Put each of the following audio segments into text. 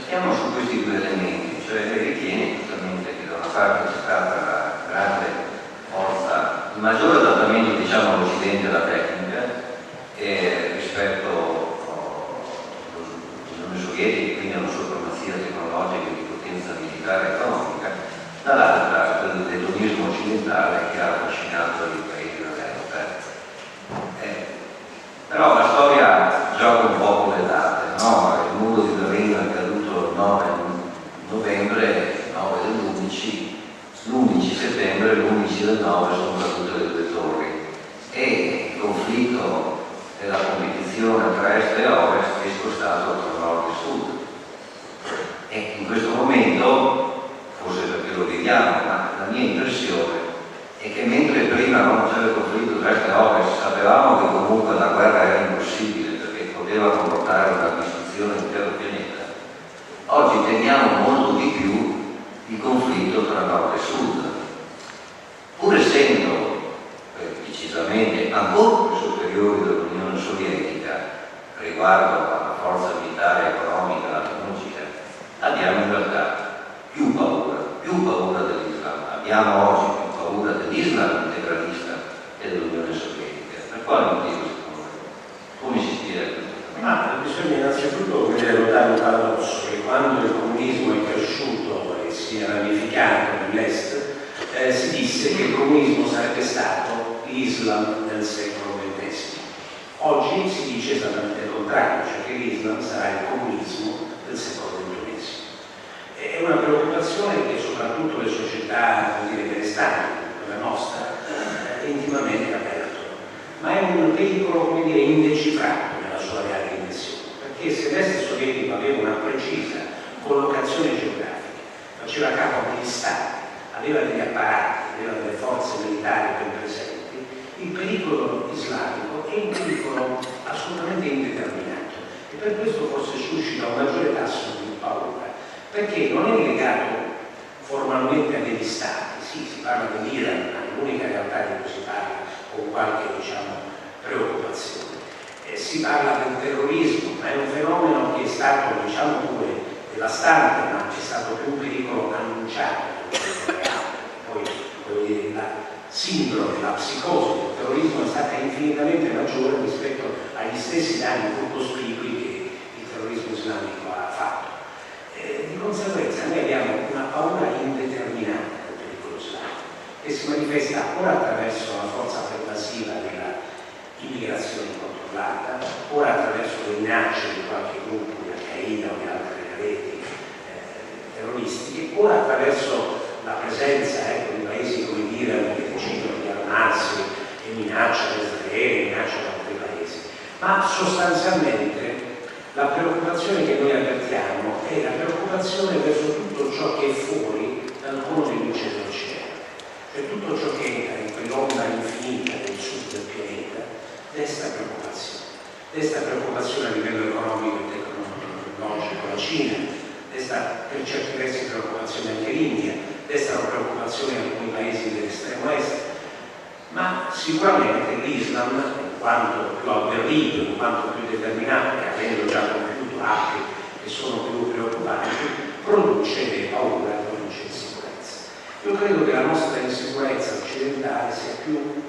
Stiamo su questi due elementi, cioè lei ritiene giustamente che da una parte c'è stata la grande forza, il maggior adattamento diciamo all'Occidente alla tecnica rispetto all'Unione Sovietica, quindi a una supremazia tecnologica di potenza militare e economica, dall'altra l'edonismo occidentale che ha affascinato i paesi dell'est. Però la storia gioca un po' con le date, no? Il muro di Berlino è caduto il 9 novembre, il 9 dell'11, l'11 settembre e l'11 del 9 sono cadute le due torri e il conflitto della competizione tra est e ovest è spostato tra nord e sud. E in questo momento, forse perché lo vediamo, ma la mia impressione è che mentre prima non c'era il conflitto tra est e ovest, sapevamo che comunque la guerra era impossibile perché poteva comportare una distruzione dell'intero pianeta, oggi temiamo molto di più il conflitto tra nord e sud, pur essendo decisamente ancora superiori dell'Unione Sovietica riguardo alla forza militare, economica e alla tecnologia, abbiamo in realtà più paura dell'Islam. Abbiamo oggi più paura dell'Islam integralista e dell'Unione Sovietica. Per quale motivo secondo me? Come si spiega questo? Ma bisogna innanzitutto notare un paradosso, che quando il comunismo è cresciuto e si è ramificato nell'est, si disse che il comunismo sarebbe stato l'Islam del secolo XX. Oggi si dice esattamente il contrario, cioè che l'Islam sarà il comunismo del secolo XXI. È una preoccupazione che soprattutto le società benestanti, la nostra, è intimamente aperto, ma è un pericolo, come dire, indecifrato nella sua reale dimensione, perché se l'est sovietico aveva una precisa collocazione geografica, faceva capo a degli stati, aveva degli apparati, aveva delle forze militari ben presenti, il pericolo islamico è un pericolo assolutamente indeterminato e per questo forse suscita un maggiore tasso di paura, perché non è legato formalmente a degli stati. Sì, si parla dell'Iran, ma è l'unica realtà di cui si parla con qualche, preoccupazione. Si parla del terrorismo, ma è un fenomeno che è stato, pure devastante, ma è stato più un pericolo annunciato. Poi la sindrome, la psicosi del terrorismo è stata infinitamente maggiore rispetto agli stessi danni pur cospicui che il terrorismo islamico ha fatto. Di conseguenza noi abbiamo una paura indeterminata del pericolo islamico che si manifesta ora attraverso la forza pervasiva della immigrazione incontrollata, ora attraverso le minacce di qualche gruppo di Al-Qaeda o di altre reti terroristiche, ora attraverso la presenza di paesi come l'Iran che decidono di armarsi e minacciano Israele, minacciano altri paesi, ma sostanzialmente la preoccupazione che noi avvertiamo è la preoccupazione verso tutto ciò che è fuori dal cono di luce dell'oceano, cioè tutto ciò che entra in quell'onda infinita del sud del pianeta desta preoccupazione a livello economico e tecnologico la Cina, desta per certi versi preoccupazione anche l'India, destano preoccupazione alcuni paesi dell'estremo est, ma sicuramente l'Islam, in quanto più agguerrito, in quanto più determinato e avendo già compiuto atti che sono più preoccupanti, produce paura, produce insicurezza. Io credo che la nostra insicurezza occidentale sia più,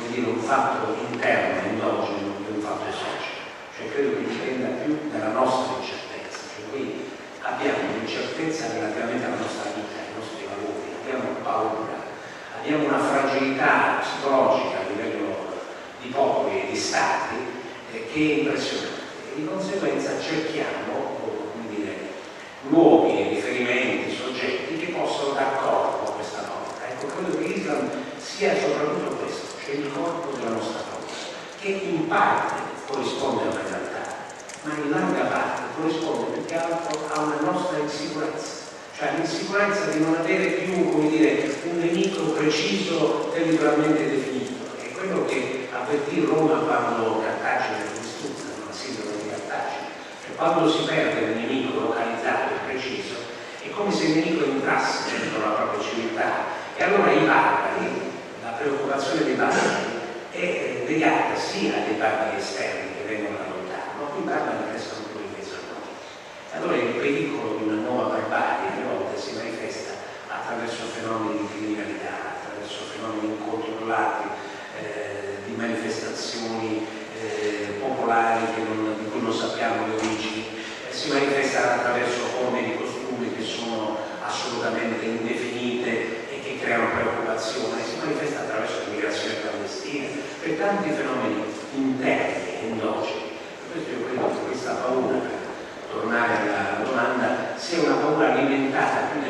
un fatto interno, endogeno, che un fatto esogeno. Cioè credo che dipenda più dalla nostra incertezza. Cioè noi abbiamo un'incertezza relativamente alla nostra vita, ai nostri valori, abbiamo paura, abbiamo una fragilità psicologica a livello di popoli e di stati che è impressionante e di conseguenza cerchiamo luoghi, riferimenti, soggetti che possono dar corpo a questa paura. Ecco, credo che l'Islam sia soprattutto questo, cioè il corpo della nostra paura, che in parte corrisponde a una realtà, ma in larga parte corrisponde più che altro a una nostra insicurezza, cioè l'insicurezza di non avere più, un nemico preciso e liberamente definito. È quello che avvertì Roma quando Cartagine fu distrutta, la sindrome di Cartagine. Cioè quando si perde il nemico localizzato e preciso, è come se il nemico entrasse dentro la propria civiltà. E allora i barbari, la preoccupazione dei barbari è legata sia ai barbari esterni che vengono da lontano, ma i barbari restano più in mezzo a noi. Allora il pericolo disoccupazione si manifesta attraverso le migrazioni clandestine e tanti fenomeni interni, endogeni. Per questo io credo che questa paura, per tornare alla domanda, sia una paura alimentata più